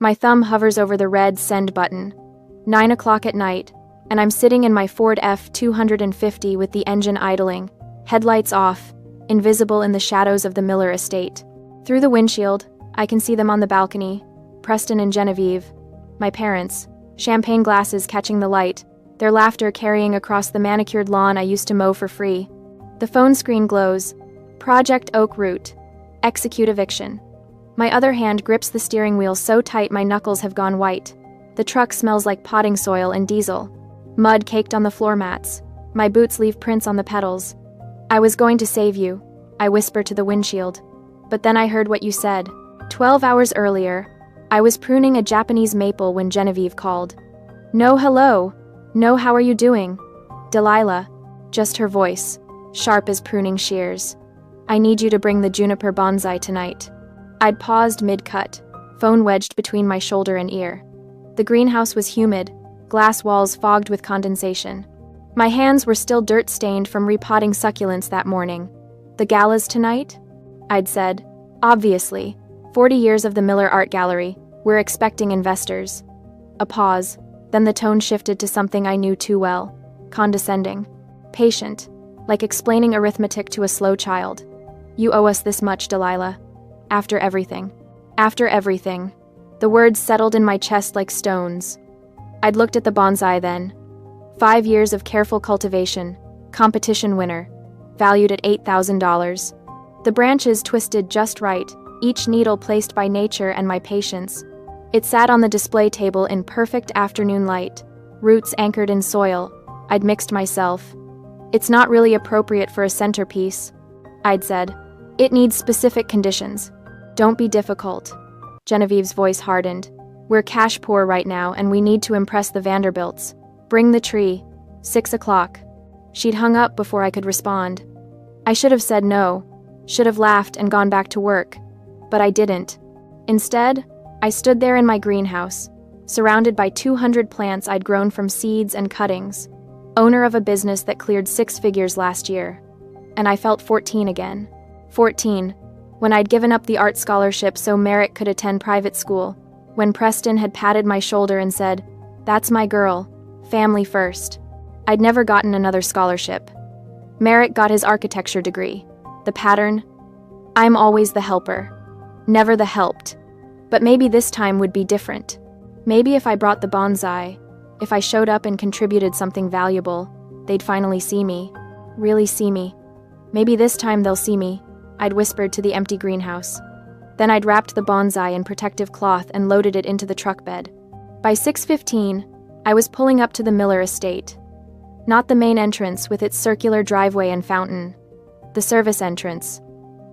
My thumb hovers over the red send button. 9 o'clock at night, and I'm sitting in my Ford F-250 with the engine idling, headlights off, invisible in the shadows of the Miller estate. Through the windshield, I can see them on the balcony, Preston and Genevieve, my parents, champagne glasses catching the light, their laughter carrying across the manicured lawn I used to mow for free. The phone screen glows. Project Oak Route. Execute eviction. My other hand grips the steering wheel so tight my knuckles have gone white. The truck smells like potting soil and diesel. Mud caked on the floor mats. My boots leave prints on the pedals. I was going to save you, I whisper to the windshield. But then I heard what you said. 12 hours earlier, I was pruning a Japanese maple when Genevieve called. No, hello. No, how are you doing? Delilah. Just her voice, sharp as pruning shears. I need you to bring the juniper bonsai tonight. I'd paused mid-cut, phone wedged between my shoulder and ear. The greenhouse was humid, glass walls fogged with condensation. My hands were still dirt-stained from repotting succulents that morning. The gala's tonight? I'd said. Obviously. 40 years of the Miller Art Gallery. We're expecting investors. A pause. Then the tone shifted to something I knew too well. Condescending. Patient. Like explaining arithmetic to a slow child. You owe us this much, Delilah. After everything. After everything. The words settled in my chest like stones. I'd looked at the bonsai then. 5 years of careful cultivation. Competition winner. Valued at $8,000. The branches twisted just right, each needle placed by nature and my patience. It sat on the display table in perfect afternoon light, roots anchored in soil. I'd mixed myself. It's not really appropriate for a centerpiece, I'd said. It needs specific conditions. Don't be difficult. Genevieve's voice hardened. We're cash poor right now and we need to impress the Vanderbilts. Bring the tree. 6 o'clock. She'd hung up before I could respond. I should have said no. Should have laughed and gone back to work. But I didn't. Instead, I stood there in my greenhouse, surrounded by 200 plants I'd grown from seeds and cuttings, owner of a business that cleared 6 figures last year. And I felt 14 again. 14, when I'd given up the art scholarship so Merrick could attend private school, when Preston had patted my shoulder and said, "That's my girl, family first." I'd never gotten another scholarship. Merrick got his architecture degree. The pattern? I'm always the helper, never the helped. But maybe this time would be different. Maybe if I brought the bonsai, if I showed up and contributed something valuable, they'd finally see me, really see me. Maybe this time they'll see me, I'd whispered to the empty greenhouse. Then I'd wrapped the bonsai in protective cloth and loaded it into the truck bed. By 6:15, I was pulling up to the Miller estate. Not the main entrance with its circular driveway and fountain. The service entrance.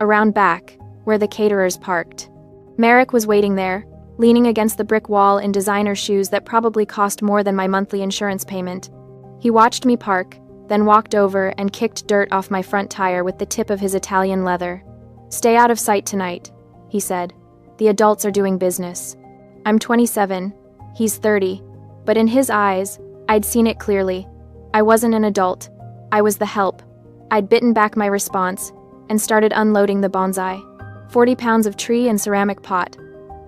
Around back, where the caterers parked. Merrick was waiting there, leaning against the brick wall in designer shoes that probably cost more than my monthly insurance payment. He watched me park, then walked over and kicked dirt off my front tire with the tip of his Italian leather. "Stay out of sight tonight," he said. "The adults are doing business." I'm 27, he's 30, but in his eyes, I'd seen it clearly. I wasn't an adult. I was the help. I'd bitten back my response and started unloading the bonsai. 40 pounds of tree and ceramic pot.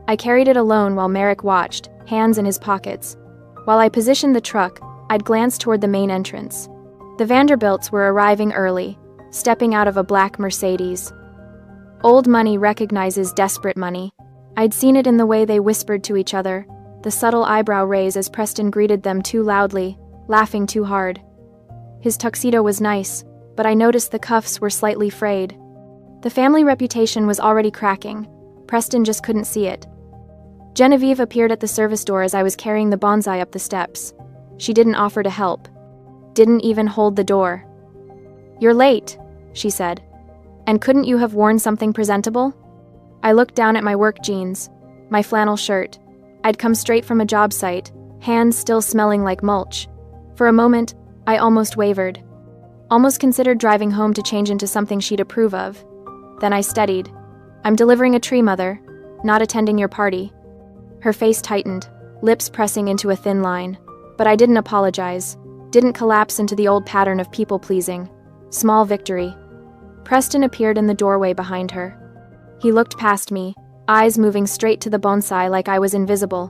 I carried it alone while Merrick watched, hands in his pockets. While I positioned the truck, I'd glance toward the main entrance. The Vanderbilts were arriving early, stepping out of a black Mercedes. Old money recognizes desperate money. I'd seen it in the way they whispered to each other, the subtle eyebrow raise as Preston greeted them too loudly, laughing too hard. His tuxedo was nice, but I noticed the cuffs were slightly frayed. The family reputation was already cracking. Preston just couldn't see it. Genevieve appeared at the service door as I was carrying the bonsai up the steps. She didn't offer to help. Didn't even hold the door. "You're late," she said. "And couldn't you have worn something presentable?" I looked down at my work jeans, my flannel shirt. I'd come straight from a job site, hands still smelling like mulch. For a moment, I almost wavered. Almost considered driving home to change into something she'd approve of. Then I steadied. "I'm delivering a tree, Mother, not attending your party." Her face tightened, lips pressing into a thin line. But I didn't apologize. Didn't collapse into the old pattern of people-pleasing. Small victory. Preston appeared in the doorway behind her. He looked past me, eyes moving straight to the bonsai like I was invisible.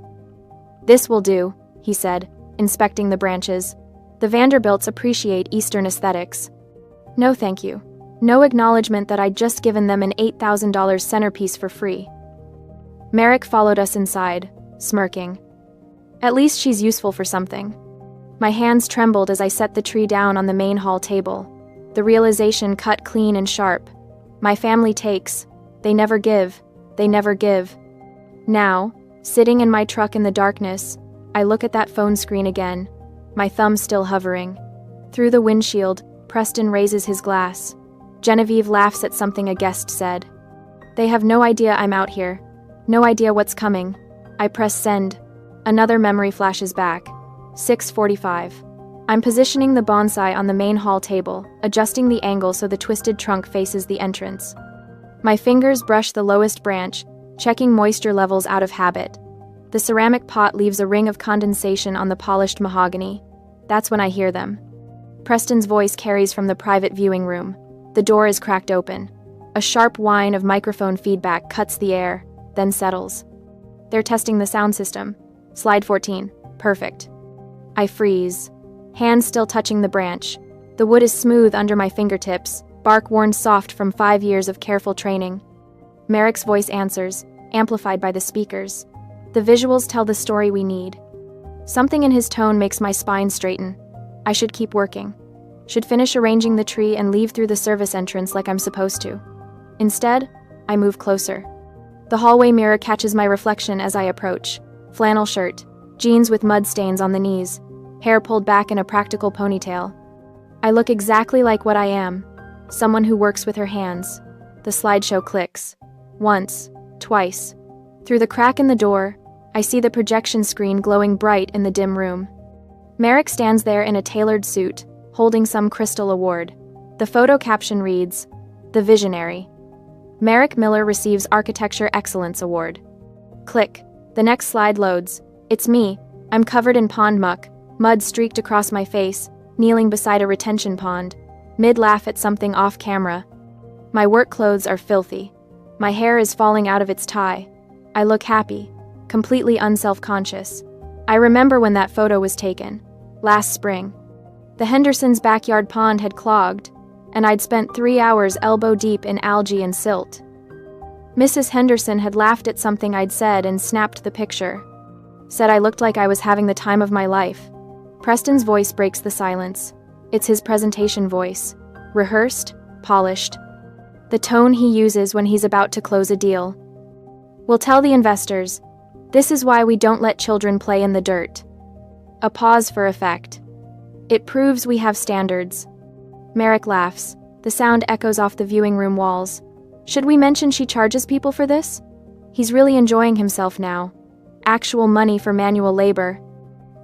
"This will do," he said, inspecting the branches. "The Vanderbilts appreciate Eastern aesthetics." "No thank you." No acknowledgement that I'd just given them an $8,000 centerpiece for free. Merrick followed us inside, smirking. At least she's useful for something. My hands trembled as I set the tree down on the main hall table. The realization cut clean and sharp. My family takes. They never give. They never give. Now, sitting in my truck in the darkness, I look at that phone screen again, my thumb still hovering. Through the windshield, Preston raises his glass. Genevieve laughs at something a guest said. They have no idea I'm out here. No idea what's coming. I press send. Another memory flashes back. 6:45. I'm positioning the bonsai on the main hall table, adjusting the angle so the twisted trunk faces the entrance. My fingers brush the lowest branch, checking moisture levels out of habit. The ceramic pot leaves a ring of condensation on the polished mahogany. That's when I hear them. Preston's voice carries from the private viewing room. The door is cracked open. A sharp whine of microphone feedback cuts the air, then settles. They're testing the sound system. Slide 14. Perfect. I freeze. Hands still touching the branch. The wood is smooth under my fingertips, bark worn soft from 5 years of careful training. Merrick's voice answers, amplified by the speakers. The visuals tell the story we need. Something in his tone makes my spine straighten. I should keep working. Should finish arranging the tree and leave through the service entrance like I'm supposed to. Instead, I move closer. The hallway mirror catches my reflection as I approach. Flannel shirt, jeans with mud stains on the knees, hair pulled back in a practical ponytail. I look exactly like what I am, someone who works with her hands. The slideshow clicks. Once, twice. Through the crack in the door, I see the projection screen glowing bright in the dim room. Merrick stands there in a tailored suit, holding some crystal award. The photo caption reads, "The Visionary. Merrick Miller receives Architecture Excellence Award." Click. The next slide loads. It's me. I'm covered in pond muck, mud streaked across my face, kneeling beside a retention pond, mid-laugh at something off camera. My work clothes are filthy. My hair is falling out of its tie. I look happy, completely unself-conscious. I remember when that photo was taken. Last spring. The Hendersons' backyard pond had clogged, and I'd spent 3 hours elbow-deep in algae and silt. Mrs. Henderson had laughed at something I'd said and snapped the picture. Said I looked like I was having the time of my life. Preston's voice breaks the silence. It's his presentation voice. Rehearsed, polished. The tone he uses when he's about to close a deal. We'll tell the investors, this is why we don't let children play in the dirt. A pause for effect. It proves we have standards. Merrick laughs. The sound echoes off the viewing room walls. Should we mention she charges people for this? He's really enjoying himself now. Actual money for manual labor.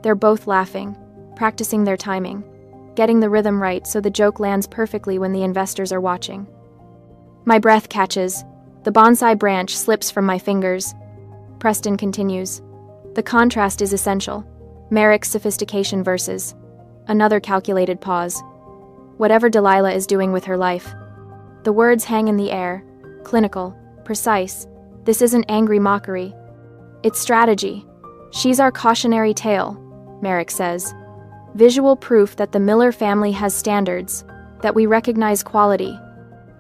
They're both laughing, practicing their timing, getting the rhythm right so the joke lands perfectly when the investors are watching. My breath catches. The bonsai branch slips from my fingers. Preston continues. The contrast is essential. Merrick's sophistication versus another calculated pause. Whatever Delilah is doing with her life. The words hang in the air. Clinical, precise. This isn't angry mockery. It's strategy. She's our cautionary tale, Merrick says. Visual proof that the Miller family has standards, that we recognize quality.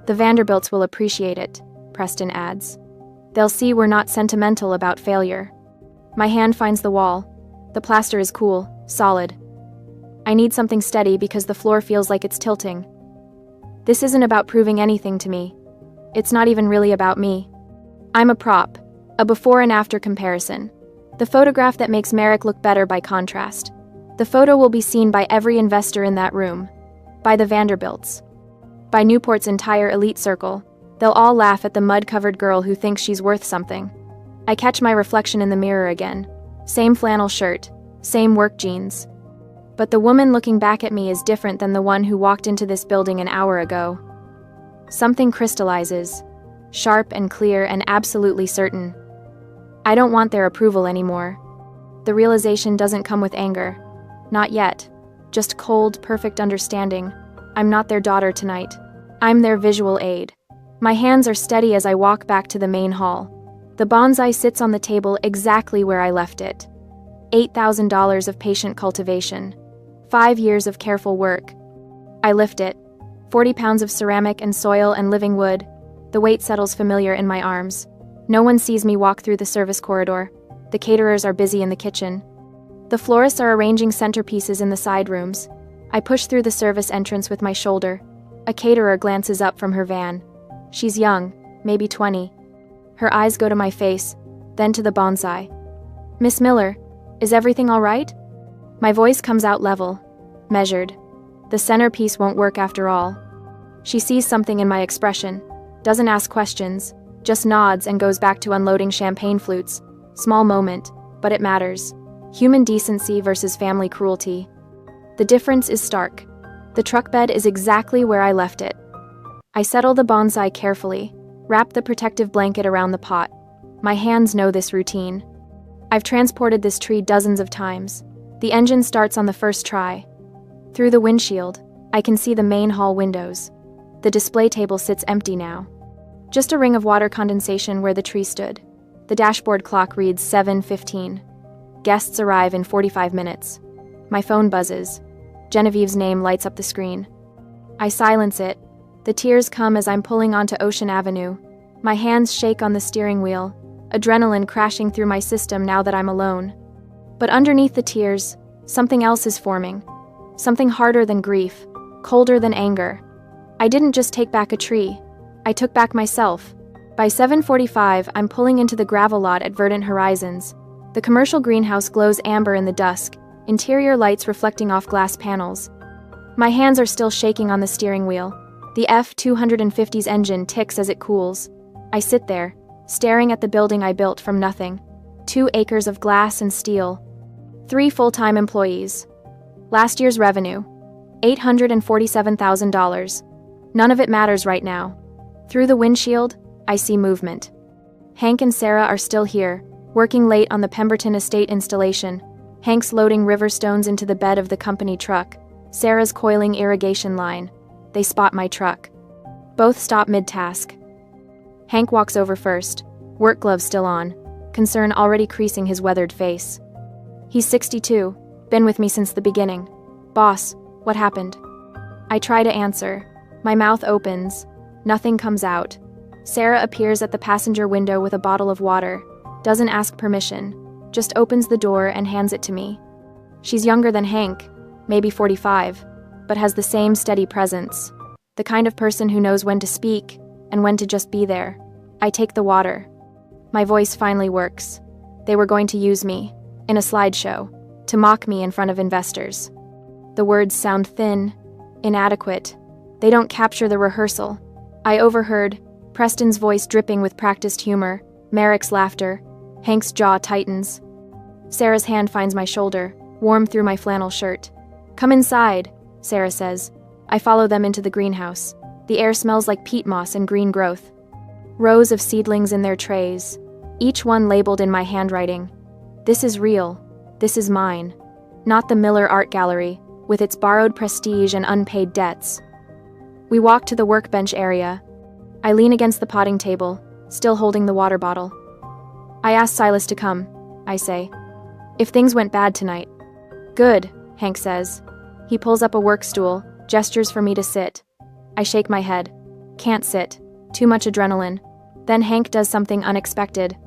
The Vanderbilts will appreciate it, Preston adds. They'll see we're not sentimental about failure. My hand finds the wall. The plaster is cool, solid. I need something steady because the floor feels like it's tilting. This isn't about proving anything to me. It's not even really about me. I'm a prop, a before and after comparison. The photograph that makes Merrick look better by contrast. The photo will be seen by every investor in that room. By the Vanderbilts. By Newport's entire elite circle. They'll all laugh at the mud-covered girl who thinks she's worth something. I catch my reflection in the mirror again. Same flannel shirt, same work jeans. But the woman looking back at me is different than the one who walked into this building an hour ago. Something crystallizes, sharp and clear and absolutely certain. I don't want their approval anymore. The realization doesn't come with anger. Not yet. Just cold, perfect understanding. I'm not their daughter tonight. I'm their visual aid. My hands are steady as I walk back to the main hall. The bonsai sits on the table exactly where I left it. $8,000 of patient cultivation. 5 years of careful work. I lift it. 40 pounds of ceramic and soil and living wood. The weight settles familiar in my arms. No one sees me walk through the service corridor. The caterers are busy in the kitchen. The florists are arranging centerpieces in the side rooms. I push through the service entrance with my shoulder. A caterer glances up from her van. She's young, maybe 20. Her eyes go to my face, then to the bonsai. "Miss Miller, is everything all right?" My voice comes out level, measured. The centerpiece won't work after all. She sees something in my expression, doesn't ask questions, just nods and goes back to unloading champagne flutes. Small moment, but it matters. Human decency versus family cruelty. The difference is stark. The truck bed is exactly where I left it. I settle the bonsai carefully, wrap the protective blanket around the pot. My hands know this routine. I've transported this tree dozens of times. The engine starts on the first try. Through the windshield, I can see the main hall windows. The display table sits empty now. Just a ring of water condensation where the tree stood. The dashboard clock reads 7:15. Guests arrive in 45 minutes. My phone buzzes. Genevieve's name lights up the screen. I silence it. The tears come as I'm pulling onto Ocean Avenue. My hands shake on the steering wheel, adrenaline crashing through my system now that I'm alone. But underneath the tears, something else is forming. Something harder than grief, colder than anger. I didn't just take back a tree. I took back myself. By 7:45, I'm pulling into the gravel lot at Verdant Horizons. The commercial greenhouse glows amber in the dusk, interior lights reflecting off glass panels. My hands are still shaking on the steering wheel. The F-250's engine ticks as it cools. I sit there, staring at the building I built from nothing. 2 acres of glass and steel. 3 full-time employees. Last year's revenue, $847,000. None of it matters right now. Through the windshield, I see movement. Hank and Sarah are still here, working late on the Pemberton Estate installation. Hank's loading river stones into the bed of the company truck. Sarah's coiling irrigation line. They spot my truck. Both stop mid-task. Hank walks over first, work gloves still on, concern already creasing his weathered face. He's 62, been with me since the beginning. "Boss, what happened?" I try to answer. My mouth opens. Nothing comes out. Sarah appears at the passenger window with a bottle of water, doesn't ask permission, just opens the door and hands it to me. She's younger than Hank, maybe 45, but has the same steady presence. The kind of person who knows when to speak and when to just be there. I take the water. My voice finally works. They were going to use me, in a slideshow, to mock me in front of investors. The words sound thin, inadequate. They don't capture the rehearsal. I overheard Preston's voice dripping with practiced humor, Merrick's laughter. Hank's jaw tightens. Sarah's hand finds my shoulder, warm through my flannel shirt. "Come inside," Sarah says. I follow them into the greenhouse. The air smells like peat moss and green growth. Rows of seedlings in their trays, each one labeled in my handwriting. This is real. This is mine. Not the Miller Art Gallery, with its borrowed prestige and unpaid debts. We walk to the workbench area. I lean against the potting table, still holding the water bottle. "I asked Silas to come," I say. "If things went bad tonight." "Good," Hank says. He pulls up a work stool, gestures for me to sit. I shake my head. Can't sit. Too much adrenaline. Then Hank does something unexpected.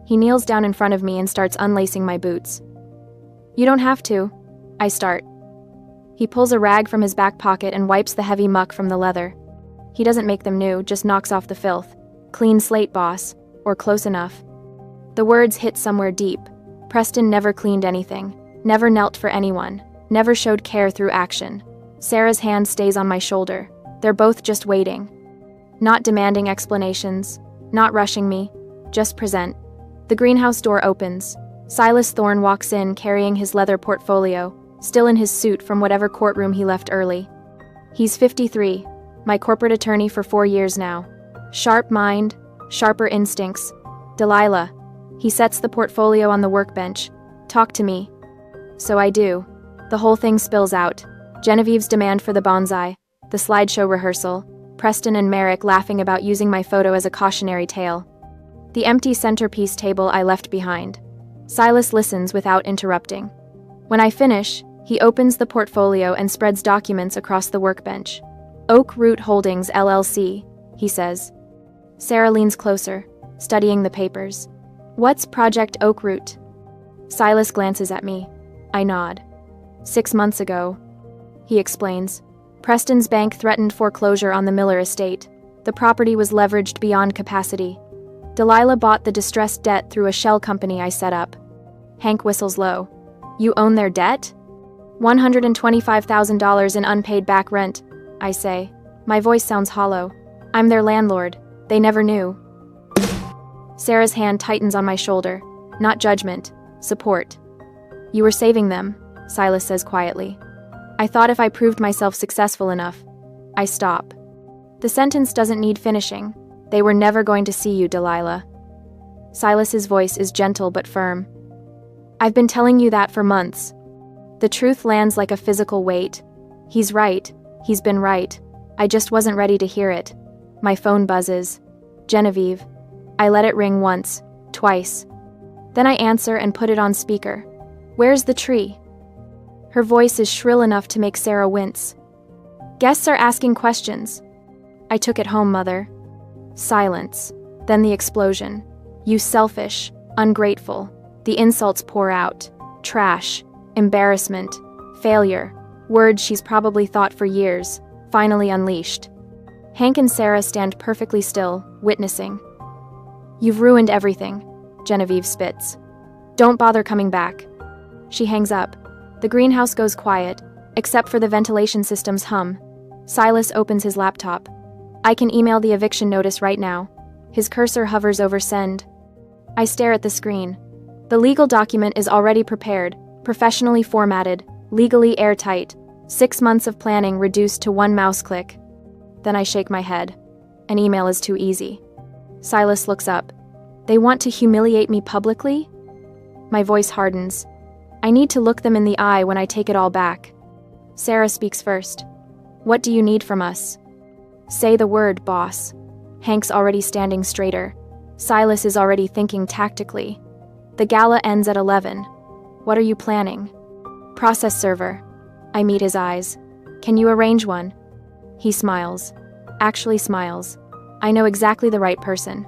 He kneels down in front of me and starts unlacing my boots. "You don't have to," I start. He pulls a rag from his back pocket and wipes the heavy muck from the leather. He doesn't make them new, just knocks off the filth. "Clean slate, boss," or close enough. The words hit somewhere deep. Preston never cleaned anything, never knelt for anyone, never showed care through action. Sarah's hand stays on my shoulder. They're both just waiting. Not demanding explanations, not rushing me, just present. The greenhouse door opens. Silas Thorne walks in carrying his leather portfolio, still in his suit from whatever courtroom he left early. He's 53, my corporate attorney for 4 years now. Sharp mind, sharper instincts. "Delilah." He sets the portfolio on the workbench. "Talk to me." So I do. The whole thing spills out. Genevieve's demand for the bonsai, the slideshow rehearsal, Preston and Merrick laughing about using my photo as a cautionary tale. The empty centerpiece table I left behind. Silas listens without interrupting. When I finish, he opens the portfolio and spreads documents across the workbench. Oak Root Holdings, LLC, he says. Sarah leans closer, studying the papers. What's Project Oak Root? Silas glances at me. I nod. 6 months ago, he explains, Preston's bank threatened foreclosure on the Miller estate. The property was leveraged beyond capacity. Delilah bought the distressed debt through a shell company I set up. Hank whistles low. You own their debt? $125,000 in unpaid back rent, I say. My voice sounds hollow. I'm their landlord. They never knew. Sarah's hand tightens on my shoulder. Not judgment, support. You were saving them, Silas says quietly. I thought if I proved myself successful enough. I stop. The sentence doesn't need finishing. They were never going to see you, Delilah. Silas's voice is gentle but firm. I've been telling you that for months. The truth lands like a physical weight. He's right. He's been right. I just wasn't ready to hear it. My phone buzzes. Genevieve. I let it ring once, twice. Then I answer and put it on speaker. Where's the tree? Her voice is shrill enough to make Sarah wince. Guests are asking questions. I took it home, Mother. Silence. Then the explosion. You selfish, ungrateful. The insults pour out. Trash, embarrassment, failure. Words she's probably thought for years, finally unleashed. Hank and Sarah stand perfectly still, witnessing. You've ruined everything, Genevieve spits. Don't bother coming back. She hangs up. The greenhouse goes quiet, except for the ventilation system's hum. Silas opens his laptop. I can email the eviction notice right now. His cursor hovers over send. I stare at the screen. The legal document is already prepared, professionally formatted, legally airtight. 6 months of planning reduced to 1 mouse click. Then I shake my head. An email is too easy. Silas looks up. They want to humiliate me publicly? My voice hardens. I need to look them in the eye when I take it all back. Sarah speaks first. What do you need from us? Say the word, boss. Hank's already standing straighter. Silas is already thinking tactically. The gala ends at 11. What are you planning? Process server. I meet his eyes. Can you arrange one? He smiles. Actually smiles. I know exactly the right person.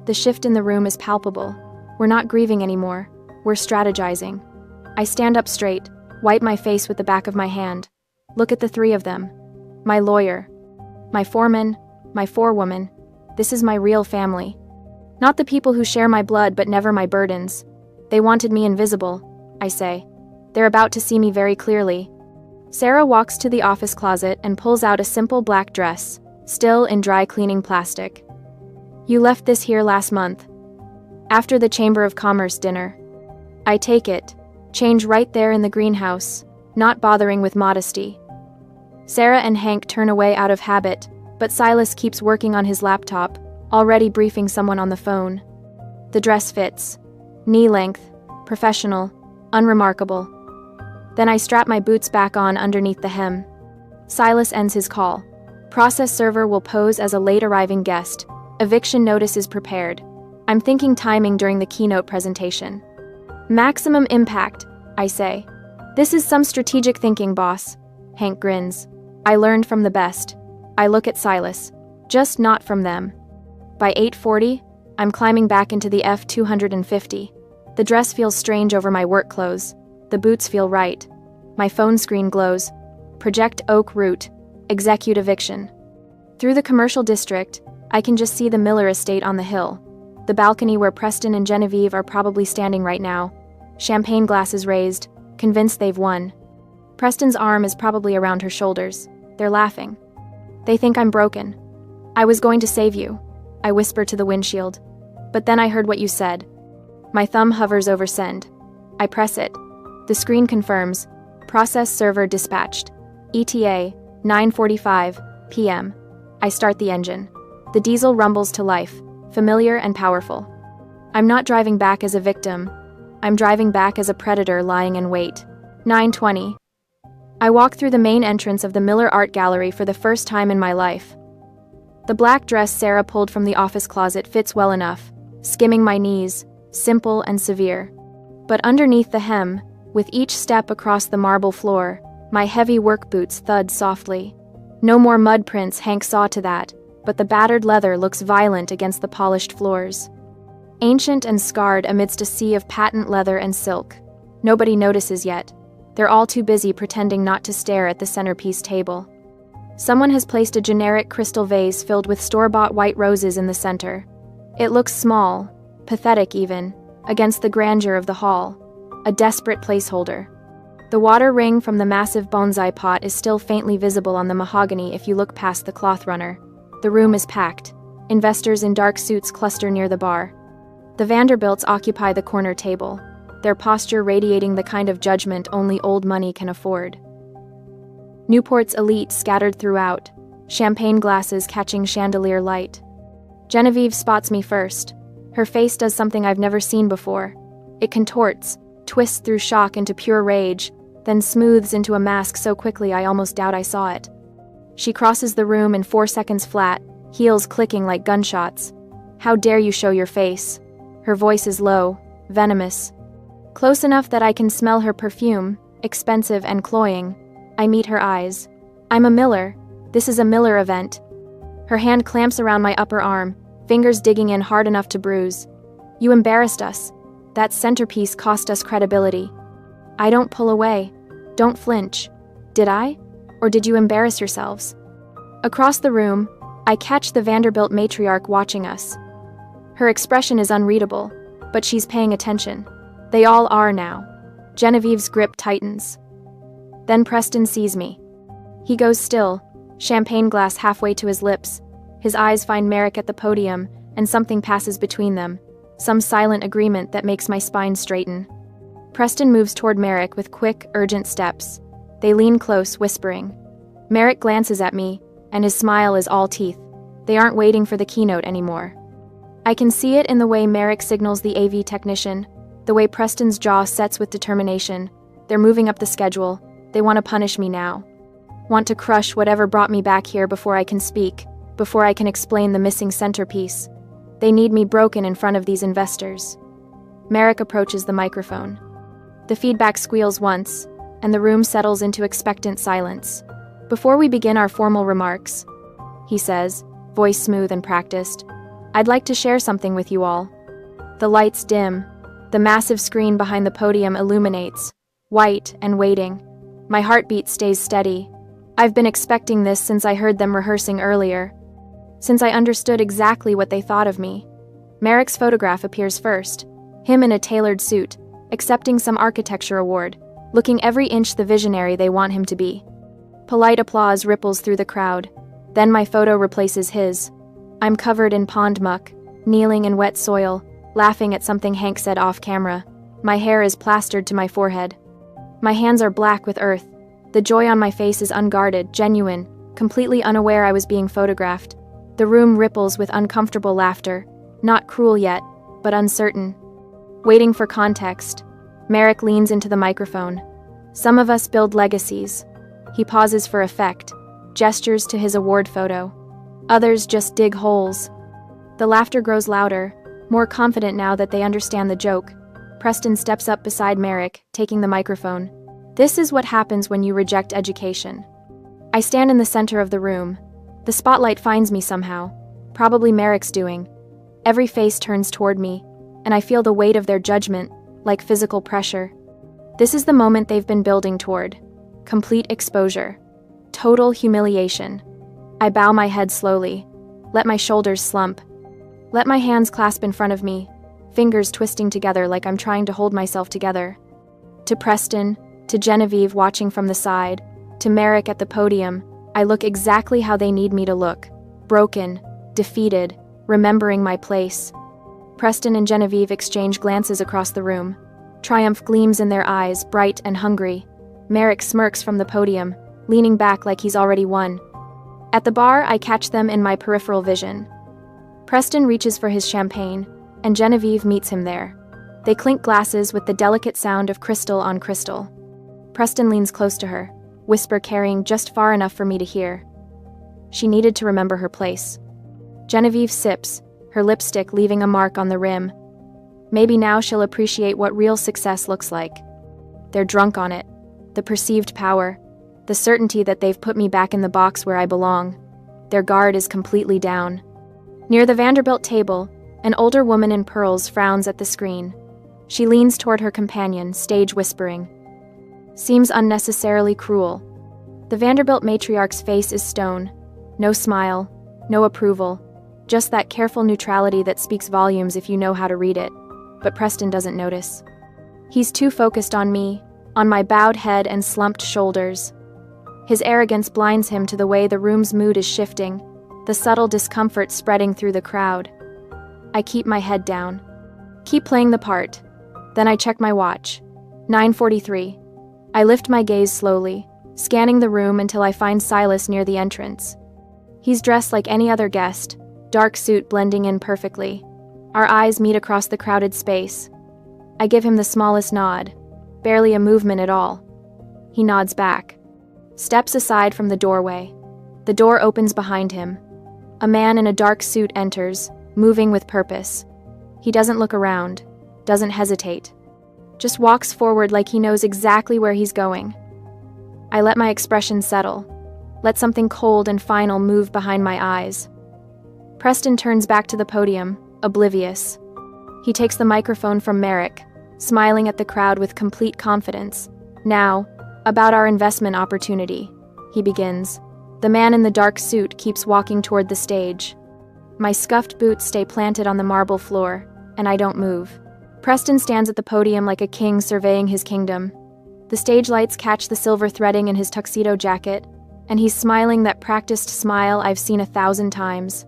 The shift in the room is palpable. We're not grieving anymore. We're strategizing. I stand up straight, wipe my face with the back of my hand. Look at the 3 of them. My lawyer. My foreman. My forewoman. This is my real family. Not the people who share my blood but never my burdens. They wanted me invisible, I say. They're about to see me very clearly. Sarah walks to the office closet and pulls out a simple black dress, still in dry cleaning plastic. You left this here last month. After the Chamber of Commerce dinner. I take it. Change right there in the greenhouse, not bothering with modesty. Sarah and Hank turn away out of habit, but Silas keeps working on his laptop, already briefing someone on the phone. The dress fits. Knee length, professional, unremarkable. Then I strap my boots back on underneath the hem. Silas ends his call. Process server will pose as a late arriving guest. Eviction notice is prepared. I'm thinking timing during the keynote presentation. Maximum impact, I say. This is some strategic thinking, boss. Hank grins. I learned from the best. I look at Silas. Just not from them. By 8:40, I'm climbing back into the F-250. The dress feels strange over my work clothes. The boots feel right. My phone screen glows. Project Oak Root. Execute eviction. Through the commercial district, I can just see the Miller estate on the hill. The balcony where Preston and Genevieve are probably standing right now. Champagne glasses raised, convinced they've won. Preston's arm is probably around her shoulders. They're laughing. They think I'm broken. I was going to save you, I whisper to the windshield. But then I heard what you said. My thumb hovers over send. I press it. The screen confirms. Process server dispatched. ETA, 9:45 p.m. I start the engine. The diesel rumbles to life, familiar and powerful. I'm not driving back as a victim. I'm driving back as a predator lying in wait. 9:20. I walk through the main entrance of the Miller Art Gallery for the first time in my life. The black dress Sarah pulled from the office closet fits well enough, skimming my knees, simple and severe. But underneath the hem, with each step across the marble floor, my heavy work boots thud softly. No more mud prints, Hank saw to that, but the battered leather looks violent against the polished floors. Ancient and scarred amidst a sea of patent leather and silk. Nobody notices yet. They're all too busy pretending not to stare at the centerpiece table. Someone has placed a generic crystal vase filled with store-bought white roses in the center. It looks small, pathetic even, against the grandeur of the hall, a desperate placeholder. The water ring from the massive bonsai pot is still faintly visible on the mahogany if you look past the cloth runner. The room is packed. Investors in dark suits cluster near the bar. The Vanderbilts occupy the corner table, their posture radiating the kind of judgment only old money can afford. Newport's elite scattered throughout, champagne glasses catching chandelier light. Genevieve spots me first. Her face does something I've never seen before. It contorts, twists through shock into pure rage, then smooths into a mask so quickly I almost doubt I saw it. She crosses the room in 4 seconds flat, heels clicking like gunshots. "How dare you show your face?" Her voice is low, venomous. Close enough that I can smell her perfume, expensive and cloying. I meet her eyes. "I'm a Miller. This is a Miller event." Her hand clamps around my upper arm, fingers digging in hard enough to bruise. "You embarrassed us. That centerpiece cost us credibility." I don't pull away. Don't flinch. Did I? Or did you embarrass yourselves? Across the room, I catch the Vanderbilt matriarch watching us. Her expression is unreadable, but she's paying attention. They all are now. Genevieve's grip tightens. Then Preston sees me. He goes still, champagne glass halfway to his lips. His eyes find Merrick at the podium, and something passes between them, some silent agreement that makes my spine straighten. Preston moves toward Merrick with quick, urgent steps. They lean close, whispering. Merrick glances at me, and his smile is all teeth. They aren't waiting for the keynote anymore. I can see it in the way Merrick signals the AV technician, the way Preston's jaw sets with determination. They're moving up the schedule. They want to punish me now. Want to crush whatever brought me back here before I can speak, before I can explain the missing centerpiece. They need me broken in front of these investors. Merrick approaches the microphone. The feedback squeals once, and the room settles into expectant silence. "Before we begin our formal remarks," he says, voice smooth and practiced, "I'd like to share something with you all." The lights dim. The massive screen behind the podium illuminates, white and waiting. My heartbeat stays steady. I've been expecting this since I heard them rehearsing earlier. Since I understood exactly what they thought of me. Merrick's photograph appears first, him in a tailored suit, accepting some architecture award, looking every inch the visionary they want him to be. Polite applause ripples through the crowd. Then my photo replaces his. I'm covered in pond muck, kneeling in wet soil, laughing at something Hank said off camera. My hair is plastered to my forehead. My hands are black with earth. The joy on my face is unguarded, genuine, completely unaware I was being photographed. The room ripples with uncomfortable laughter, not cruel yet, but uncertain. Waiting for context, Merrick leans into the microphone. Some of us build legacies. He pauses for effect, gestures to his award photo. Others just dig holes. The laughter grows louder, more confident now that they understand the joke. Preston steps up beside Merrick, taking the microphone. This is what happens when you reject education. I stand in the center of the room. The spotlight finds me somehow, probably Merrick's doing. Every face turns toward me, and I feel the weight of their judgment, like physical pressure. This is the moment they've been building toward. Complete exposure. Total humiliation. I bow my head slowly, let my shoulders slump. Let my hands clasp in front of me, fingers twisting together like I'm trying to hold myself together. To Preston, to Genevieve watching from the side, to Merrick at the podium, I look exactly how they need me to look. Broken, defeated, remembering my place. Preston and Genevieve exchange glances across the room. Triumph gleams in their eyes, bright and hungry. Merrick smirks from the podium, leaning back like he's already won. At the bar, I catch them in my peripheral vision. Preston reaches for his champagne, and Genevieve meets him there. They clink glasses with the delicate sound of crystal on crystal. Preston leans close to her, whisper carrying just far enough for me to hear. She needed to remember her place. Genevieve sips, her lipstick leaving a mark on the rim. Maybe now she'll appreciate what real success looks like. They're drunk on it. The perceived power. The certainty that they've put me back in the box where I belong. Their guard is completely down. Near the Vanderbilt table, an older woman in pearls frowns at the screen. She leans toward her companion, stage whispering. Seems unnecessarily cruel. The Vanderbilt matriarch's face is stone. No smile, no approval. Just that careful neutrality that speaks volumes if you know how to read it. But Preston doesn't notice. He's too focused on me, on my bowed head and slumped shoulders. His arrogance blinds him to the way the room's mood is shifting, the subtle discomfort spreading through the crowd. I keep my head down. Keep playing the part. Then I check my watch. 9:43. I lift my gaze slowly, scanning the room until I find Silas near the entrance. He's dressed like any other guest, dark suit blending in perfectly. Our eyes meet across the crowded space. I give him the smallest nod, barely a movement at all. He nods back, steps aside from the doorway. The door opens behind him. A man in a dark suit enters, moving with purpose. He doesn't look around, doesn't hesitate. Just walks forward like he knows exactly where he's going. I let my expression settle, let something cold and final move behind my eyes. Preston turns back to the podium, oblivious. He takes the microphone from Merrick, smiling at the crowd with complete confidence. Now, about our investment opportunity, he begins. The man in the dark suit keeps walking toward the stage. My scuffed boots stay planted on the marble floor, and I don't move. Preston stands at the podium like a king surveying his kingdom. The stage lights catch the silver threading in his tuxedo jacket, and he's smiling that practiced smile I've seen 1,000 times.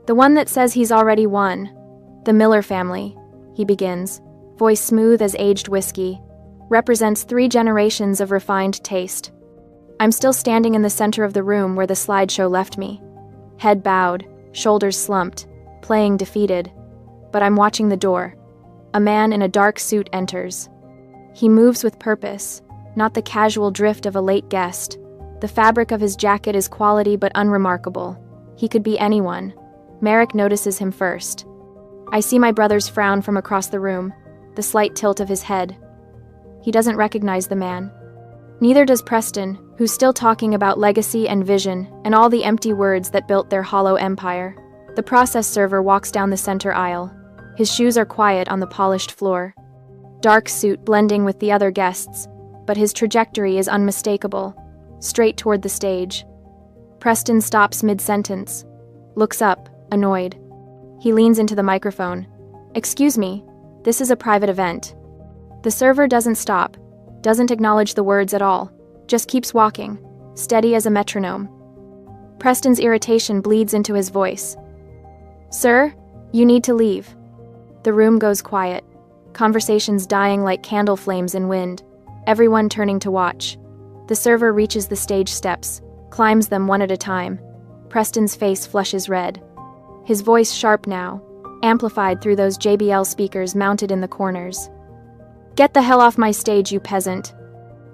The one that says he's already won. The Miller family, he begins, voice smooth as aged whiskey, represents 3 generations of refined taste. I'm still standing in the center of the room where the slideshow left me. Head bowed, shoulders slumped, playing defeated. But I'm watching the door. A man in a dark suit enters. He moves with purpose, not the casual drift of a late guest. The fabric of his jacket is quality but unremarkable. He could be anyone. Merrick notices him first. I see my brother's frown from across the room, the slight tilt of his head. He doesn't recognize the man. Neither does Preston, who's still talking about legacy and vision and all the empty words that built their hollow empire. The process server walks down the center aisle. His shoes are quiet on the polished floor. Dark suit blending with the other guests, but his trajectory is unmistakable, straight toward the stage. Preston stops mid-sentence, looks up, annoyed. He leans into the microphone. Excuse me, this is a private event. The server doesn't stop, doesn't acknowledge the words at all, just keeps walking, steady as a metronome. Preston's irritation bleeds into his voice. Sir, you need to leave. The room goes quiet, conversations dying like candle flames in wind, everyone turning to watch. The server reaches the stage steps, climbs them one at a time. Preston's face flushes red. His voice sharp now, amplified through those JBL speakers mounted in the corners. Get the hell off my stage, you peasant.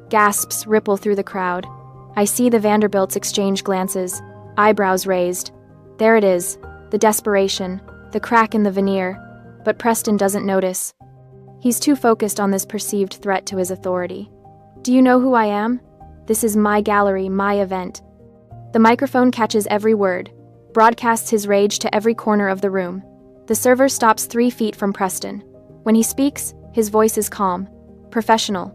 Gasps ripple through the crowd. I see the Vanderbilts exchange glances, eyebrows raised. There it is, the desperation, the crack in the veneer. But Preston doesn't notice. He's too focused on this perceived threat to his authority. Do you know who I am? This is my gallery, my event. The microphone catches every word, broadcasts his rage to every corner of the room. The server stops 3 feet from Preston. When he speaks, his voice is calm, professional.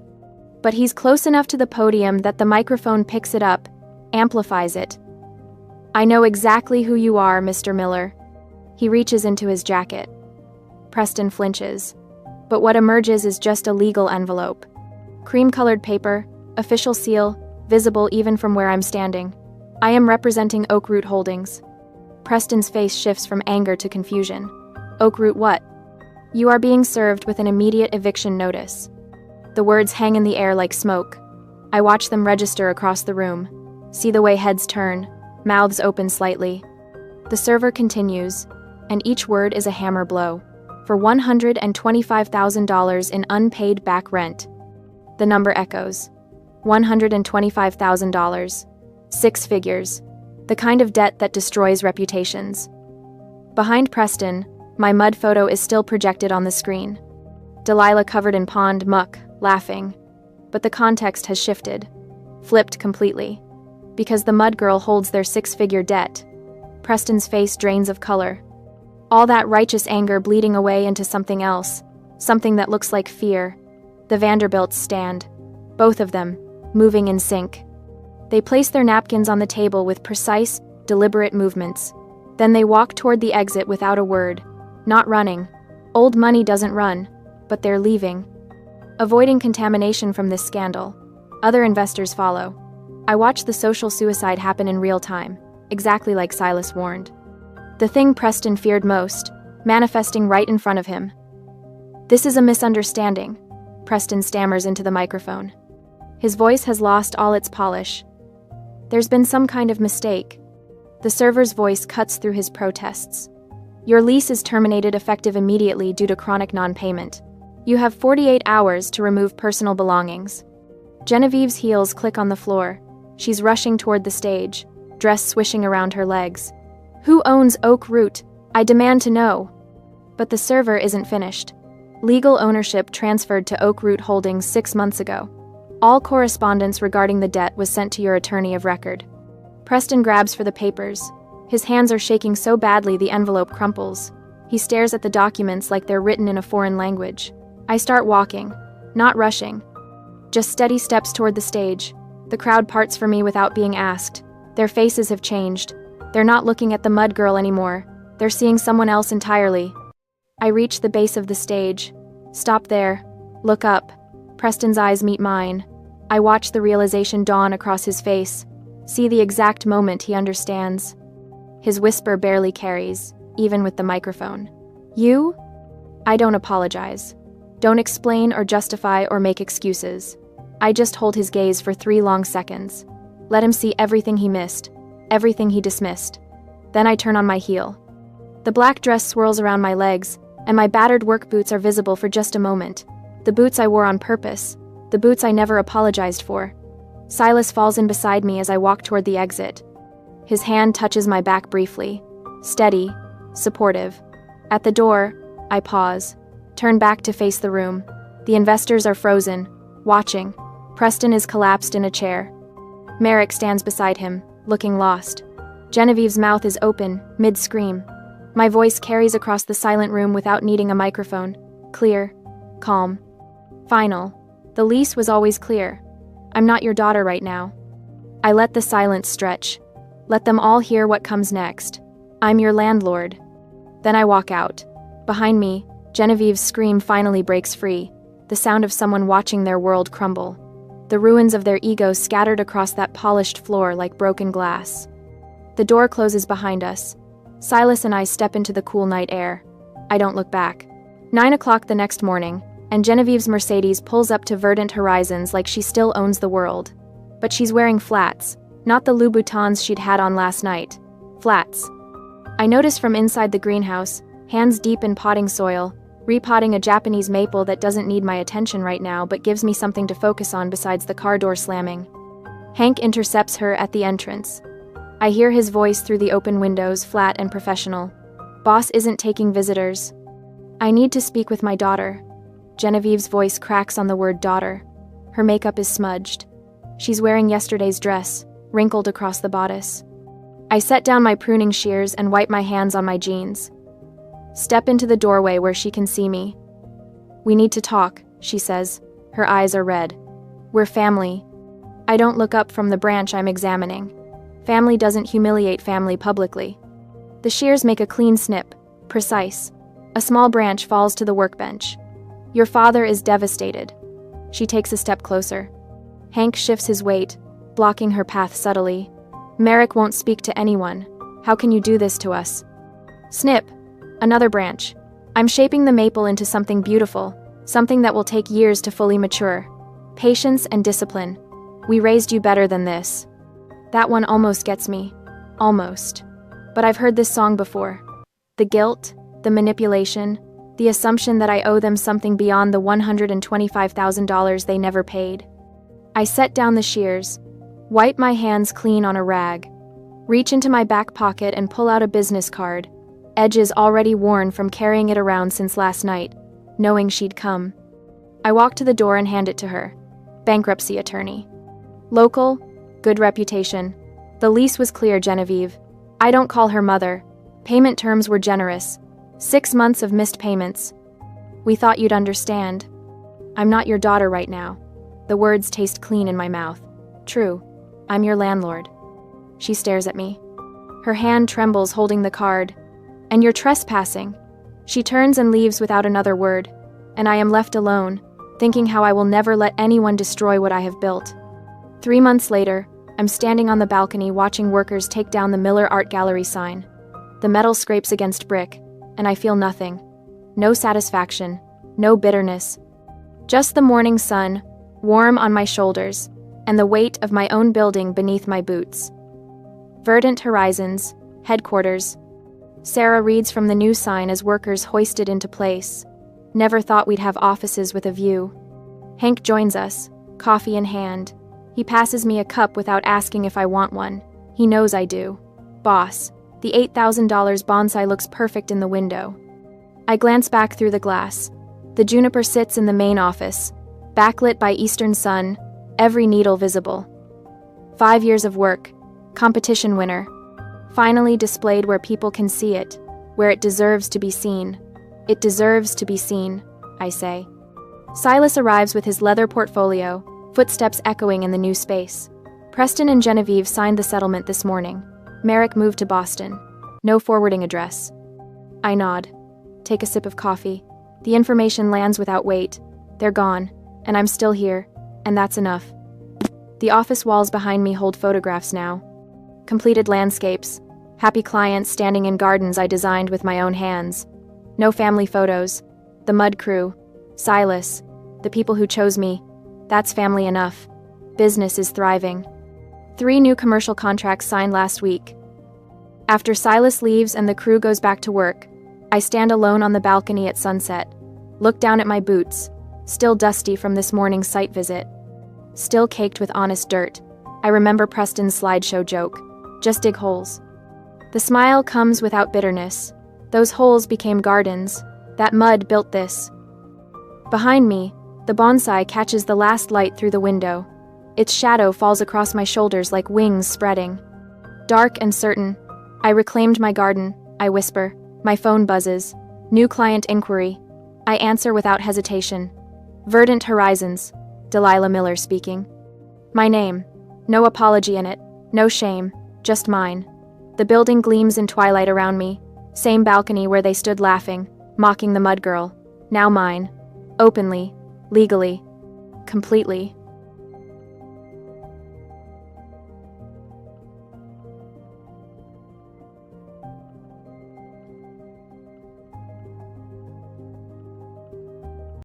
But he's close enough to the podium that the microphone picks it up, amplifies it. I know exactly who you are, Mr. Miller. He reaches into his jacket. Preston flinches. But what emerges is just a legal envelope. Cream-colored paper, official seal, visible even from where I'm standing. I am representing Oakroot Holdings. Preston's face shifts from anger to confusion. Oakroot what? You are being served with an immediate eviction notice. The words hang in the air like smoke. I watch them register across the room. See the way heads turn, mouths open slightly. The server continues, and each word is a hammer blow. For $125,000 in unpaid back rent. The number echoes. $125,000. 6 figures. The kind of debt that destroys reputations. Behind Preston, my mud photo is still projected on the screen. Delilah covered in pond muck, laughing. But the context has shifted. Flipped completely. Because the mud girl holds their six-figure debt. Preston's face drains of color. All that righteous anger bleeding away into something else. Something that looks like fear. The Vanderbilts stand. Both of them, moving in sync. They place their napkins on the table with precise, deliberate movements. Then they walk toward the exit without a word. Not running. Old money doesn't run, but they're leaving. Avoiding contamination from this scandal. Other investors follow. I watch the social suicide happen in real time, exactly like Silas warned. The thing Preston feared most, manifesting right in front of him. "This is a misunderstanding," Preston stammers into the microphone. His voice has lost all its polish. "There's been some kind of mistake." The server's voice cuts through his protests. "Your lease is terminated effective immediately due to chronic non-payment. You have 48 hours to remove personal belongings." Genevieve's heels click on the floor. She's rushing toward the stage, dress swishing around her legs. "Who owns Oak Root? I demand to know." But the server isn't finished. Legal ownership transferred to Oak Root Holdings 6 months ago. All correspondence regarding the debt was sent to your attorney of record. Preston grabs for the papers. His hands are shaking so badly the envelope crumples. He stares at the documents like they're written in a foreign language. I start walking, not rushing. Just steady steps toward the stage. The crowd parts for me without being asked. Their faces have changed. They're not looking at the mud girl anymore. They're seeing someone else entirely. I reach the base of the stage. Stop there. Look up. Preston's eyes meet mine. I watch the realization dawn across his face. See the exact moment he understands. His whisper barely carries, even with the microphone. "You?" I don't apologize. Don't explain or justify or make excuses. I just hold his gaze for 3 long seconds. Let him see everything he missed, everything he dismissed. Then I turn on my heel. The black dress swirls around my legs, and my battered work boots are visible for just a moment. The boots I wore on purpose, the boots I never apologized for. Silas falls in beside me as I walk toward the exit. His hand touches my back briefly. Steady, supportive. At the door, I pause. Turn back to face the room. The investors are frozen, watching. Preston is collapsed in a chair. Merrick stands beside him, looking lost. Genevieve's mouth is open, mid-scream. My voice carries across the silent room without needing a microphone. Clear. Calm. Final. The lease was always clear. I'm not your daughter right now. I let the silence stretch. Let them all hear what comes next. I'm your landlord. Then I walk out. Behind me, Genevieve's scream finally breaks free, the sound of someone watching their world crumble. The ruins of their ego scattered across that polished floor like broken glass. The door closes behind us. Silas and I step into the cool night air. I don't look back. 9 o'clock the next morning, and Genevieve's Mercedes pulls up to verdant horizons like she still owns the world. But she's wearing flats, not the Louboutins she'd had on last night. Flats. I notice from inside the greenhouse, hands deep in potting soil, repotting a Japanese maple that doesn't need my attention right now but gives me something to focus on besides the car door slamming. Hank intercepts her at the entrance. I hear his voice through the open windows, flat and professional. "Boss isn't taking visitors." "I need to speak with my daughter." Genevieve's voice cracks on the word daughter. Her makeup is smudged. She's wearing yesterday's dress, wrinkled across the bodice. I set down my pruning shears and wipe my hands on my jeans. Step into the doorway where she can see me. "We need to talk," she says. Her eyes are red. "We're family." I don't look up from the branch I'm examining. Family doesn't humiliate family publicly. The shears make a clean snip, precise. A small branch falls to the workbench. "Your father is devastated." She takes a step closer. Hank shifts his weight, blocking her path subtly. "Merrick won't speak to anyone. How can you do this to us?" Snip. Another branch. "I'm shaping the maple into something beautiful, something that will take years to fully mature. Patience and discipline. We raised you better than this." That one almost gets me. Almost. But I've heard this song before. The guilt, the manipulation, the assumption that I owe them something beyond the $125,000 they never paid. I set down the shears, wipe my hands clean on a rag, reach into my back pocket and pull out a business card. edges already worn from carrying it around since last night, knowing she'd come. I walk to the door and hand it to her. Bankruptcy attorney. Local, good reputation. The lease was clear, Genevieve. I don't call her mother. Payment terms were generous. 6 months of missed payments. We thought you'd understand. I'm not your daughter right now. The words taste clean in my mouth. True, I'm your landlord. She stares at me. Her hand trembles holding the card. And you're trespassing. She turns and leaves without another word, and I am left alone, thinking how I will never let anyone destroy what I have built. 3 months later, I'm standing on the balcony watching workers take down the Miller Art Gallery sign. The metal scrapes against brick, and I feel nothing. No satisfaction, no bitterness. Just the morning sun, warm on my shoulders, and the weight of my own building beneath my boots. Verdant horizons, headquarters. Sarah reads from the new sign as workers hoist it into place. Never thought we'd have offices with a view. Hank joins us, coffee in hand. He passes me a cup without asking if I want one. He knows I do. Boss, the $8,000 bonsai looks perfect in the window. I glance back through the glass. The juniper sits in the main office, backlit by eastern sun, every needle visible. 5 years of work, competition winner. Finally displayed where people can see it, where it deserves to be seen. It deserves to be seen, I say. Silas arrives with his leather portfolio, footsteps echoing in the new space. Preston and Genevieve signed the settlement this morning. Merrick moved to Boston. No forwarding address. I nod. Take a sip of coffee. The information lands without weight. They're gone, and I'm still here, and that's enough. The office walls behind me hold photographs now. Completed landscapes, happy clients standing in gardens I designed with my own hands. No family photos. The mud crew, Silas, the people who chose me. That's family enough. Business is thriving. 3 new commercial contracts signed last week. After Silas leaves and the crew goes back to work, I stand alone on the balcony at sunset, look down at my boots, still dusty from this morning's site visit, still caked with honest dirt. I remember Preston's slideshow joke. Just dig holes. The smile comes without bitterness. Those holes became gardens. That mud built this. Behind me, the bonsai catches the last light through the window. Its shadow falls across my shoulders like wings spreading. Dark and certain. I reclaimed my garden, I whisper. My phone buzzes. New client inquiry. I answer without hesitation. Verdant horizons. Delilah Miller speaking. My name. No apology in it. No shame. Just mine. The building gleams in twilight around me. Same balcony where they stood laughing, mocking the mud girl. Now mine. Openly. Legally. Completely.